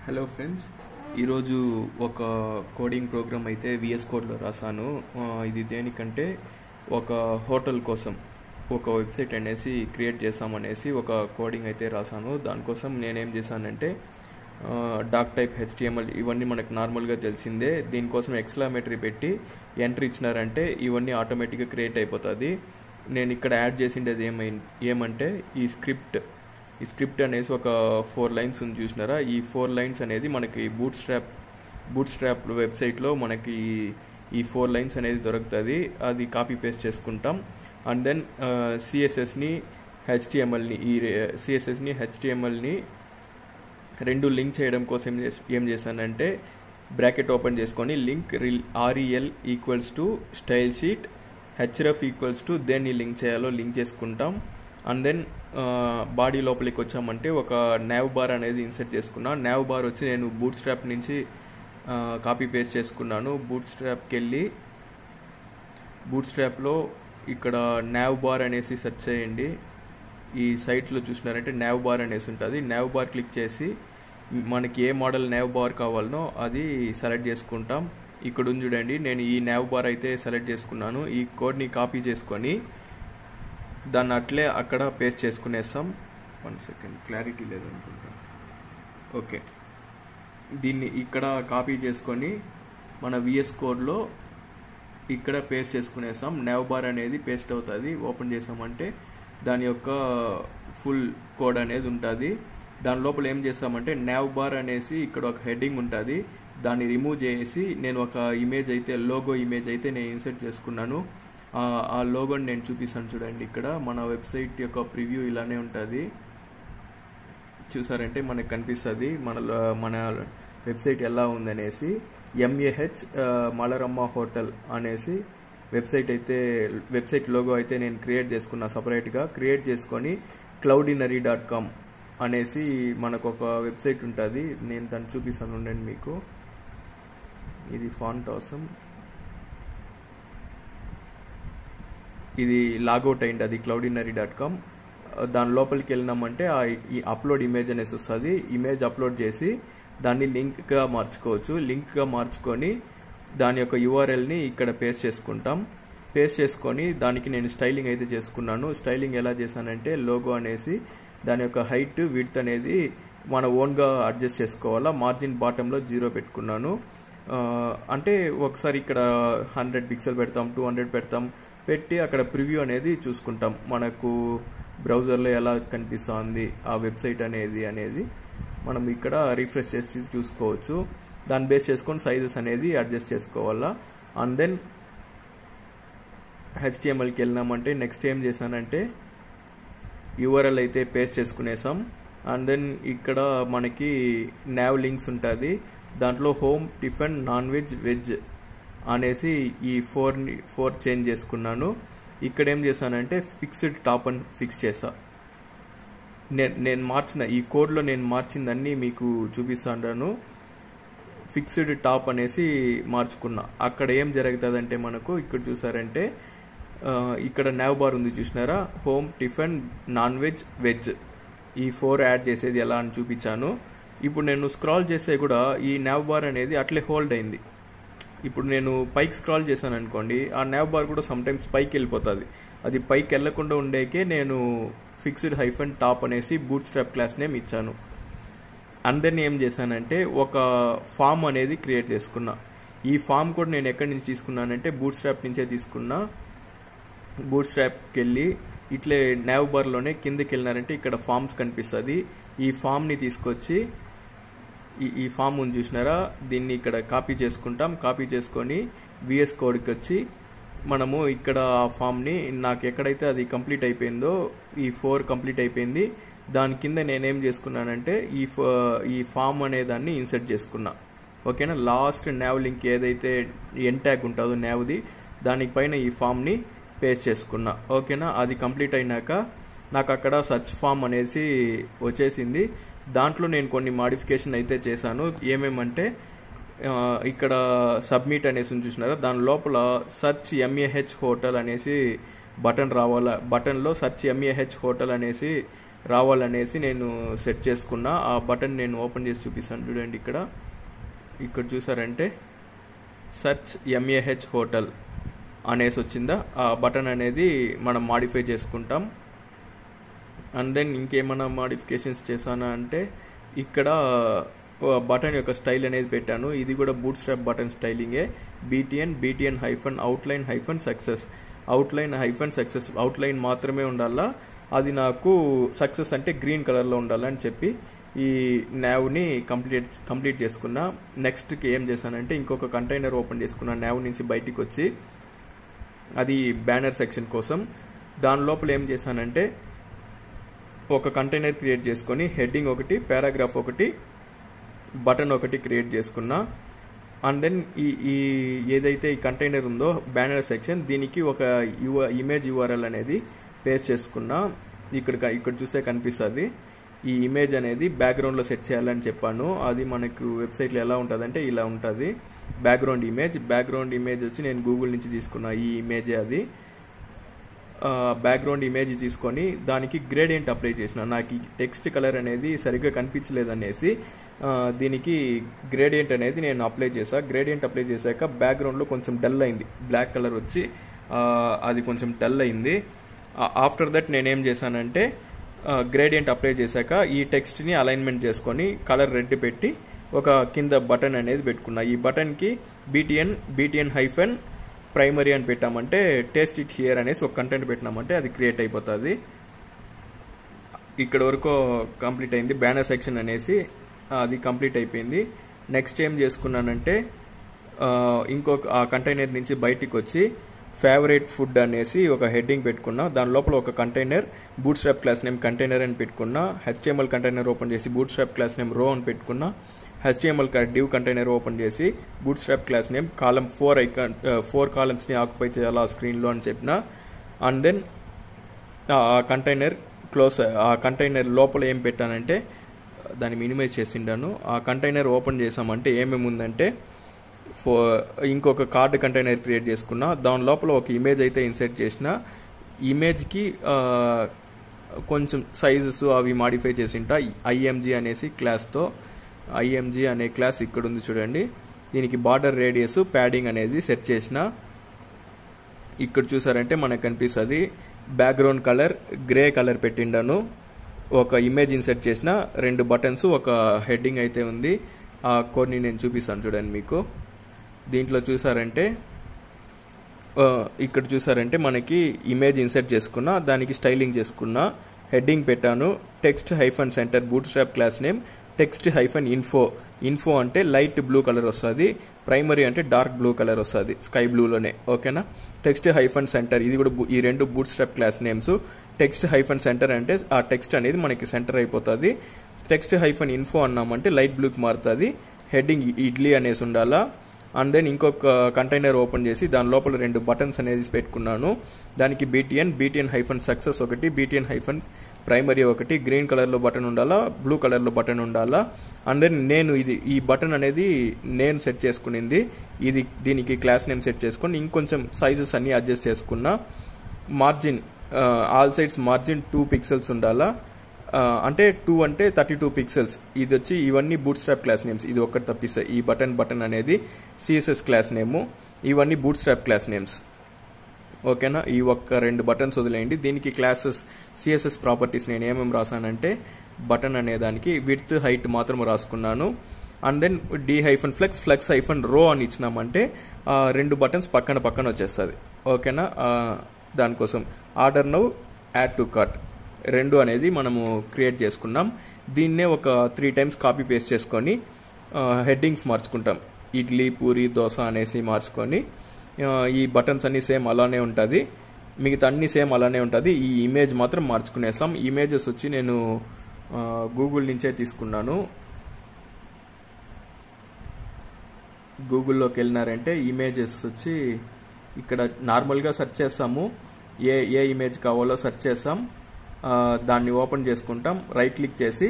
Hello friends, ఈరోజు ఒక coding programme అయితే విఎస్ కోడ్లో రాశాను. ఇది దేనికంటే ఒక హోటల్ కోసం ఒక వెబ్సైట్ అనేసి క్రియేట్ చేసామనేసి ఒక కోడింగ్ అయితే రాశాను. దానికోసం నేనేం చేశానంటే డాక్ టైప్ HTML ఇవన్నీ మనకు నార్మల్గా తెలిసిందే. దీనికోసం ఎక్స్క్లమేటరీ పెట్టి ఎంట్రీ ఇచ్చినారంటే ఇవన్నీ ఆటోమేటిక్గా క్రియేట్ అయిపోతుంది. నేను ఇక్కడ యాడ్ చేసిండేది ఏమంటే ఈ స్క్రిప్ట్ అనేసి ఒక 4 లైన్స్ ఉంది చూసినారా. ఈ 4 లైన్స్ అనేది మనకి బూట్ స్ట్రాప్ వెబ్సైట్లో మనకి ఈ 4 లైన్స్ అనేది దొరుకుతుంది. అది కాపీ పేస్ట్ చేసుకుంటాం. అండ్ దెన్ సిఎస్ఎస్ని హెచ్టిఎంఎల్ని రెండు లింక్ చేయడం కోసం ఏం చేశానంటే బ్రాకెట్ ఓపెన్ చేసుకొని link REL equals to style sheet href equals to దేన్ని లింక్ చేయాలో లింక్ చేసుకుంటాం. అండ్ దెన్ బాడీ లోపలికి వచ్చామంటే ఒక nav బార్ అనేది ఇన్సర్ట్ చేసుకున్నా. nav బార్ వచ్చి నేను బూట్ స్ట్రాప్ నుంచి కాపీ పేస్ట్ చేసుకున్నాను. బూట్ స్ట్రాప్కి వెళ్ళి బూట్ స్ట్రాప్లో ఇక్కడ nav బార్ అనేసి సెర్చ్ చేయండి. ఈ సైట్లో చూసినారంటే nav బార్ అనేసి ఉంటుంది. nav బార్ క్లిక్ చేసి మనకి ఏ మోడల్ nav బార్ కావాలనో అది సెలెక్ట్ చేసుకుంటాం. ఇక్కడ ఉంది చూడండి, నేను ఈ nav బార్ అయితే సెలెక్ట్ చేసుకున్నాను. ఈ కోడ్ని కాపీ చేసుకొని దాన్ని అట్లే అక్కడ పేస్ట్ చేసుకునేస్తాం. 1 సెకండ్, క్లారిటీ లేదనుకుంటా. ఓకే, దీన్ని ఇక్కడ కాపీ చేసుకొని మన విఎస్ కోడ్లో ఇక్కడ పేస్ట్ చేసుకునేస్తాం. nav బార్ అనేది పేస్ట్ అవుతుంది. ఓపెన్ చేసామంటే దాని యొక్క ఫుల్ కోడ్ అనేది ఉంటుంది. దాని లోపల ఏం చేస్తామంటే nav బార్ అనేసి ఇక్కడ ఒక హెడ్డింగ్ ఉంటుంది. దాన్ని రిమూవ్ చేసి నేను ఒక ఇమేజ్ అయితే లోగో ఇమేజ్ అయితే నేను ఇన్సర్ట్ చేసుకున్నాను. ఆ లోగోని నేను చూపిస్తాను చూడండి. ఇక్కడ మన వెబ్సైట్ యొక్క ప్రివ్యూ ఇలానే ఉంటుంది. చూసారంటే మనకు కనిపిస్తుంది మన వెబ్సైట్ ఎలా ఉందనేసి. MAH మలరమ్మ హోటల్ అనేసి వెబ్సైట్ లోగో అయితే నేను క్రియేట్ చేసుకున్నా. సపరేట్గా క్రియేట్ చేసుకొని cloudinary.com అనేసి మనకు ఒక వెబ్సైట్ ఉంటుంది. నేను దాన్ని చూపిస్తాను ఉండండి మీకు. ఇది ఫాంట్ అవసరం. ఇది లాగౌట్ అయింది, అది cloudinary.com. దాని లోపలికి వెళ్ళినామంటే ఈ అప్లోడ్ ఇమేజ్ అనేసి వస్తుంది. ఇమేజ్ అప్లోడ్ చేసి దాన్ని లింక్గా మార్చుకోవచ్చు. లింక్గా మార్చుకొని దాని యొక్క URLని ఇక్కడ పేస్ట్ చేసుకుంటాం. పేస్ట్ చేసుకొని దానికి నేను స్టైలింగ్ అయితే చేసుకున్నాను. స్టైలింగ్ ఎలా చేశానంటే లోగో అనేసి దాని యొక్క హైట్ విడ్త్ అనేది మన ఓన్గా అడ్జస్ట్ చేసుకోవాలా. మార్జిన్ బాటంలో 0 పెట్టుకున్నాను. అంటే ఒకసారి ఇక్కడ 100 పిక్సెల్ పెడతాం, 200 పెడతాం, పెట్టి అక్కడ ప్రివ్యూ అనేది చూసుకుంటాం. మనకు బ్రౌజర్లో ఎలా కనిపిస్తుంది ఆ వెబ్సైట్ అనేది మనం ఇక్కడ రిఫ్రెష్ చేసి చూసుకోవచ్చు. దాన్ని బేస్ చేసుకొని సైజెస్ అనేది అడ్జస్ట్ చేసుకోవాలా. అండ్ దెన్ HTMLకి వెళ్ళినామంటే నెక్స్ట్ ఏం చేశానంటే URL అయితే పేస్ట్ చేసుకునేసాం. అండ్ దెన్ ఇక్కడ మనకి nav లింక్స్ ఉంటుంది. దాంట్లో హోమ్, టిఫిన్, నాన్ వెజ్ అనేసి ఈ 4 చేంజ్ చేసుకున్నాను. ఇక్కడ ఏం చేశానంటే ఫిక్స్డ్ టాప్ అని ఫిక్స్ చేసా. నేను మార్చిన ఈ కోడ్లో నేను మార్చిందన్నీ మీకు చూపిస్తాను. ఫిక్స్డ్ టాప్ అనేసి మార్చుకున్నా. అక్కడ ఏం జరుగుతుందంటే మనకు ఇక్కడ చూసారంటే ఇక్కడ nav బార్ ఉంది చూసినారా. హోమ్, టిఫిన్, నాన్ వెజ్ ఈ 4 యాడ్ చేసేది ఎలా అని చూపించాను. ఇప్పుడు నేను స్క్రాల్ చేసే కూడా ఈ nav బార్ అనేది అట్లే హోల్డ్ అయింది. ఇప్పుడు నేను పైకి స్క్రాల్ చేశాను అనుకోండి, ఆ nav బార్ కూడా సమ్టైమ్స్ పైకి వెళ్ళిపోతుంది. అది పైకి వెళ్లకుండా ఉండేకే నేను ఫిక్స్డ్ -టాప్ అనేసి బూట్ స్ట్రాప్ క్లాస్ నేమ్ ఇచ్చాను. అందరినీ ఏం చేశానంటే ఒక ఫామ్ అనేది క్రియేట్ చేసుకున్నా. ఈ ఫామ్ కూడా నేను ఎక్కడి నుంచి తీసుకున్నానంటే బూట్ స్ట్రాప్ నుంచే తీసుకున్నా. బూట్ స్ట్రాప్కి వెళ్ళి ఇట్లే nav బార్లోనే కిందకి వెళ్ళినారంటే ఇక్కడ ఫామ్స్ కనిపిస్తుంది. ఈ ఫామ్ని తీసుకొచ్చి ఈ ఫామ్ ఉంది చూసినారా, దీన్ని ఇక్కడ కాపీ చేసుకుంటాం. కాపీ చేసుకొని విఎస్ కోడ్కి వచ్చి మనము ఇక్కడ ఆ ఫామ్ని నాకు ఎక్కడైతే అది కంప్లీట్ అయిపోయిందో ఈ 4 కంప్లీట్ అయిపోయింది. దాని కింద నేనేం చేసుకున్నానంటే ఈ ఫామ్ అనే దాన్ని ఇన్సర్ట్ చేసుకున్నా. ఓకేనా. లాస్ట్ nav లింక్ ఏదైతే ఎన్ ట్యాగ్ ఉంటుందో navది దానిపైన ఈ ఫామ్ని పేస్ట్ చేసుకున్నా. ఓకేనా. అది కంప్లీట్ అయినాక నాకు అక్కడ సర్చ్ ఫామ్ అనేసి వచ్చేసింది. దాంట్లో నేను కొన్ని మాడిఫికేషన్ అయితే చేశాను. ఏమేమంటే ఇక్కడ సబ్మిట్ అనేసి చూసినారా, దాని లోపల సర్చ్ MAH హోటల్ అనేసి బటన్ రావాలా. బటన్లో సర్చ్ MAH హోటల్ అనేసి రావాలనేసి నేను సెట్ చేసుకున్నా. ఆ బటన్ నేను ఓపెన్ చేసి చూపిస్తాను చూడండి. ఇక్కడ చూసారంటే సెర్చ్ MAH హోటల్ అనేసి వచ్చిందా. ఆ బటన్ అనేది మనం మాడిఫై చేసుకుంటాం. అండ్ దెన్ ఇంకేమైనా మాడిఫికేషన్స్ చేశానా అంటే ఇక్కడ బటన్ యొక్క స్టైల్ అనేది పెట్టాను. ఇది కూడా బూట్ స్ట్రాప్ బటన్ స్టైలింగే. BTN -outline-success outline-success అవుట్లైన్ మాత్రమే ఉండాలా, అది నాకు సక్సెస్ అంటే గ్రీన్ కలర్లో ఉండాలని చెప్పి ఈ నావ్ని కంప్లీట్ చేసుకున్నా. నెక్స్ట్కి ఏం చేశానంటే ఇంకొక కంటైనర్ ఓపెన్ చేసుకున్నా నావ్ నుంచి బయటికి వచ్చి, అది బ్యానర్ సెక్షన్ కోసం. దాని లోపల ఏం చేశానంటే ఒక కంటైనర్ క్రియేట్ చేసుకొని హెడ్డింగ్ ఒకటి, పారాగ్రాఫ్ ఒకటి, బటన్ ఒకటి క్రియేట్ చేసుకున్నా. అండ్ దెన్ ఈ ఏదైతే ఈ కంటైనర్ ఉందో బ్యానర్ సెక్షన్, దీనికి ఒక ఇమేజ్ URL అనేది పేస్ట్ చేసుకున్నా. ఇక్కడ చూసే కనిపిస్తుంది. ఈ ఇమేజ్ అనేది బ్యాక్గ్రౌండ్లో సెట్ చేయాలని చెప్పాను. అది మనకు వెబ్సైట్లో ఎలా ఉంటుందంటే ఇలా ఉంటుంది. బ్యాక్గ్రౌండ్ ఇమేజ్ వచ్చి నేను గూగుల్ నుంచి తీసుకున్నా ఈ ఇమేజే. అది బ్యాక్గ్రౌండ్ ఇమేజ్ తీసుకొని దానికి గ్రేడియంట్ అప్లై చేసిన. నాకు ఈ టెక్స్ట్ కలర్ అనేది సరిగ్గా కనిపించలేదనేసి దీనికి గ్రేడియంట్ అనేది నేను అప్లై చేశా. గ్రేడియంట్ అప్లై చేశాక బ్యాక్గ్రౌండ్లో కొంచెం డల్ అయింది, బ్లాక్ కలర్ వచ్చి అది కొంచెం డల్ అయింది. ఆఫ్టర్ దట్ నేనేం చేశానంటే గ్రేడియంట్ అప్లై చేశాక ఈ టెక్స్ట్ని అలైన్మెంట్ చేసుకొని కలర్ రెడ్ పెట్టి ఒక కింద బటన్ అనేది పెట్టుకున్నా. ఈ బటన్కి BTN-primary అని పెట్టామంటే టేస్ట్ ఇట్ హియర్ అనేసి ఒక కంటెంట్ పెట్టినామంటే అది క్రియేట్ అయిపోతుంది. ఇక్కడ వరకు కంప్లీట్ అయింది. బ్యానర్ సెక్షన్ అనేసి అది కంప్లీట్ అయిపోయింది. నెక్స్ట్ ఏం చేసుకున్నానంటే ఇంకొక ఆ కంటైనర్ నుంచి బయటికి వచ్చి ఫేవరెట్ ఫుడ్ అనేసి ఒక హెడ్డింగ్ పెట్టుకున్నా. దాని లోపల ఒక container bootstrap class name container అని పెట్టుకున్నా. HTML కంటైనర్ ఓపెన్ చేసి బూట్స్ట్రాప్ క్లాస్ నేమ్ రో అని పెట్టుకున్నా. HTML div కంటైనర్ ఓపెన్ చేసి బూట్స్ట్రాప్ క్లాస్ నేమ్ కాలమ్ 4 కాలమ్స్ని ఆక్యుపై చేయాలి ఆ స్క్రీన్లో అని చెప్పిన. అండ్ దెన్ ఆ కంటైనర్ ఆ కంటైనర్ లోపల ఏం పెట్టానంటే దాన్ని మినిమైజ్ చేసిండాను. ఆ కంటైనర్ ఓపెన్ చేసామంటే ఏమేమి ఉందంటే ఇంకొక కార్డ్ కంటైనర్ క్రియేట్ చేసుకున్నా. దాని లోపల ఒక ఇమేజ్ అయితే ఇన్సర్ట్ చేసిన. ఇమేజ్కి కొంచెం సైజెస్ అవి మాడిఫై చేసింటా IMG అనేసి క్లాస్తో. IMG అనే క్లాస్ ఇక్కడ ఉంది చూడండి. దీనికి బార్డర్ రేడియస్ ప్యాడింగ్ అనేది సెట్ చేసిన. ఇక్కడ చూసారంటే మనకు కనిపిస్తుంది బ్యాక్గ్రౌండ్ కలర్ గ్రే కలర్ పెట్టిండాను. ఒక ఇమేజ్ ఇన్సర్ట్ చేసిన, 2 బటన్స్, ఒక హెడ్డింగ్ అయితే ఉంది. ఆ కోడ్ని నేను చూపిస్తాను చూడండి మీకు. దీంట్లో చూసారంటే ఇక్కడ చూసారంటే మనకి ఇమేజ్ ఇన్సర్ట్ చేసుకున్నా, దానికి స్టైలింగ్ చేసుకున్నా, హెడ్డింగ్ పెట్టాను text-center bootstrap class name text-info అంటే లైట్ బ్లూ కలర్ వస్తుంది, ప్రైమరీ అంటే డార్క్ బ్లూ కలర్ వస్తుంది స్కై బ్లూలోనే. ఓకేనా. text-center ఇది కూడా ఈ 2 బూట్స్ట్రాప్ క్లాస్ నేమ్స్. text-center అంటే ఆ టెక్స్ట్ అనేది మనకి సెంటర్ అయిపోతుంది. text-info అన్నామంటే లైట్ బ్లూకి మారుతుంది. హెడ్డింగ్ ఇడ్లీ అనేసి ఉండాలా. అండ్ దెన్ ఇంకొక కంటైనర్ ఓపెన్ చేసి దాని లోపల 2 బటన్స్ అనేది పెట్టుకున్నాను. దానికి BTN-success ఒకటి, BTN-primary ఒకటి, గ్రీన్ కలర్లో బటన్ ఉండాలా, బ్లూ కలర్లో బటన్ ఉండాలా. అండ్ దెన్ ఈ బటన్ అనేది నేను సెట్ చేసుకునింది. దీనికి క్లాస్ నేమ్ సెట్ చేసుకొని ఇంకొంచెం సైజెస్ అన్నీ అడ్జస్ట్ చేసుకున్నా. Margin all sides margin 2 pixels ఉండాలా. అంటే 2 అంటే 32 pixels. ఇది వచ్చి ఇవన్నీ బూట్స్ట్రాప్ క్లాస్ నేమ్స్. ఇది ఒక్కటి తప్పిస్తే ఈ బటన్ అనేది CSS క్లాస్ నేము. ఇవన్నీ బూట్స్ట్రాప్ క్లాస్ నేమ్స్. ఓకేనా. ఈ ఒక్క 2 బటన్స్ వదిలేయండి. దీనికి క్లాసెస్ CSS ప్రాపర్టీస్ నేను ఏమేమి రాసానంటే బటన్ అనే దానికి విడ్త్ హైట్ మాత్రం రాసుకున్నాను. అండ్ దెన్ d-flex-row అని ఇచ్చినామంటే 2 బటన్స్ పక్కన వచ్చేస్తుంది. ఓకేనా. దానికోసం order now add to cart 2 అనేది మనము క్రియేట్ చేసుకున్నాం. దీన్నే ఒక 3 times కాపీ పేస్ట్ చేసుకొని హెడ్డింగ్స్ మార్చుకుంటాం. ఇడ్లీ, పూరి, దోశ అనేసి మార్చుకొని ఈ బటన్స్ అన్నీ సేమ్ అలానే ఉంటుంది, మిగతా అన్నీ సేమ్ అలానే ఉంటుంది. ఈ ఇమేజ్ మాత్రం మార్చుకునేస్తాం. ఇమేజెస్ వచ్చి నేను గూగుల్ నుంచే తీసుకున్నాను. గూగుల్లోకి వెళ్ళినారంటే ఇమేజెస్ వచ్చి ఇక్కడ నార్మల్గా సెర్చ్ చేస్తాము. ఏ ఇమేజ్ కావాలో సెర్చ్ చేస్తాం. దాన్ని ఓపెన్ చేసుకుంటాం. రైట్ క్లిక్ చేసి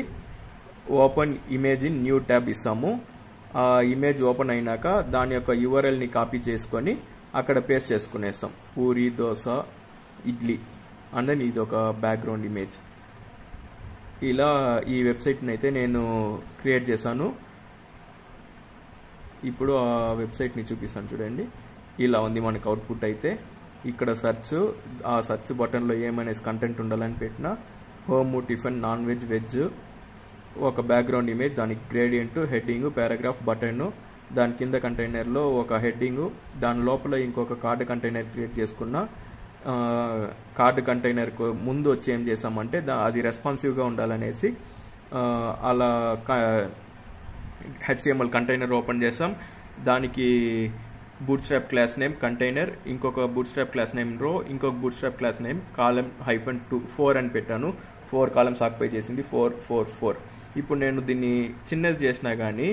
open image in new tab ఇస్తాము. ఆ ఇమేజ్ ఓపెన్ అయినాక దాని యొక్క URLని కాపీ చేసుకొని అక్కడ పేస్ట్ చేసుకునేస్తాం. పూరి, దోశ, ఇడ్లీ. అండ్ దెన్ ఇది ఒక బ్యాక్గ్రౌండ్ ఇమేజ్. ఇలా ఈ వెబ్సైట్ని అయితే నేను క్రియేట్ చేశాను. ఇప్పుడు ఆ వెబ్సైట్ని చూపిస్తాను చూడండి. ఇలా ఉంది మనకు అవుట్పుట్ అయితే. ఇక్కడ ఆ సెర్చ్ బటన్లో ఏమనేసి కంటెంట్ ఉండాలని పెట్టిన home, tiffin, non veg, veg, ఒక బ్యాక్గ్రౌండ్ ఇమేజ్, దానికి గ్రేడియంట్, హెడ్డింగ్, పారాగ్రాఫ్, బటన్, దాని కింద కంటైనర్లో ఒక హెడ్డింగ్, దాని లోపల ఇంకొక కార్డ్ కంటైనర్ క్రియేట్ చేసుకున్న. కార్డ్ కంటైనర్ ముందు వచ్చి ఏం చేసామంటే అది రెస్పాన్సివ్గా ఉండాలనేసి అలా HTML కంటైనర్ ఓపెన్ చేసాం. దానికి బూట్స్ట్రాప్ క్లాస్ నేమ్ కంటైనర్, ఇంకొక బూట్స్ట్రాప్ క్లాస్ నేమ్ రో, ఇంకొక బూట్స్ట్రాప్ క్లాస్ నేమ్ కాలమ్ -2 4 అని పెట్టాను. 4 కాలమ్స్ ఆక్యుపై చేసింది 4 4 4. ఇప్పుడు నేను దీన్ని చిన్నది చేసినా కానీ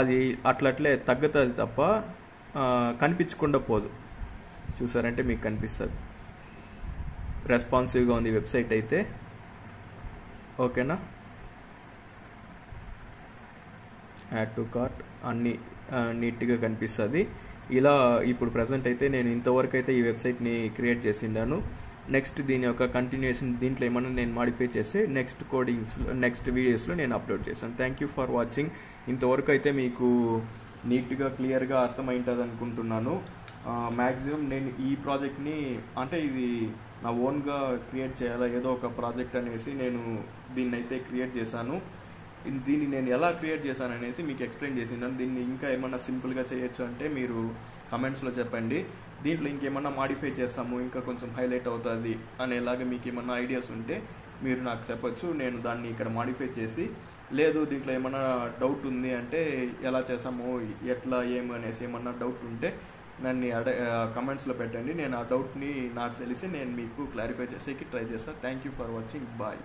అది అట్లట్లే తగ్గుతుంది తప్ప కనిపించకుండా పోదు. చూసారంటే మీకు కనిపిస్తుంది. రెస్పాన్సివ్గా ఉంది వెబ్సైట్ అయితే. ఓకేనా? యాడ్ టు కార్ట్ అన్నీ నీట్గా కనిపిస్తుంది. ఇలా ఇప్పుడు ప్రజెంట్ అయితే నేను ఇంతవరకు అయితే ఈ వెబ్సైట్ని క్రియేట్ చేసిండాను. నెక్స్ట్ దీని యొక్క కంటిన్యూషన్ దీంట్లో ఏమన్నా నేను మాడిఫై చేసి నెక్స్ట్ వీడియోస్లో నేను అప్లోడ్ చేశాను. Thank you for watching. ఇంతవరకు అయితే మీకు నీట్గా క్లియర్గా అర్థమైంటుంది అనుకుంటున్నాను. మ్యాక్సిమం నేను ఈ ప్రాజెక్ట్ని అంటే ఇది నా ఓన్గా క్రియేట్ చేయాలా ఏదో ఒక ప్రాజెక్ట్ అనేసి నేను దీన్ని అయితే క్రియేట్ చేశాను. దీన్ని నేను ఎలా క్రియేట్ చేశాను అనేసి మీకు ఎక్స్ప్లెయిన్ చేసినాను. దీన్ని ఇంకా ఏమన్నా సింపుల్గా చేయొచ్చు అంటే మీరు కమెంట్స్లో చెప్పండి. దీంట్లో ఇంకేమన్నా మాడిఫై చేస్తాము, ఇంకా కొంచెం హైలైట్ అవుతుంది అనేలాగా మీకు ఏమన్నా ఐడియాస్ ఉంటే మీరు నాకు చెప్పొచ్చు. నేను దాన్ని ఇక్కడ మాడిఫై చేసి, లేదు దీంట్లో ఏమన్నా డౌట్ ఉంది అంటే ఎలా చేసాము, ఎట్లా అనేసి ఏమన్నా డౌట్ ఉంటే నన్ను కమెంట్స్లో పెట్టండి. నేను ఆ డౌట్ని నాకు తెలిసి నేను మీకు క్లారిఫై చేసేకి ట్రై చేస్తాను. Thank you for watching. Bye.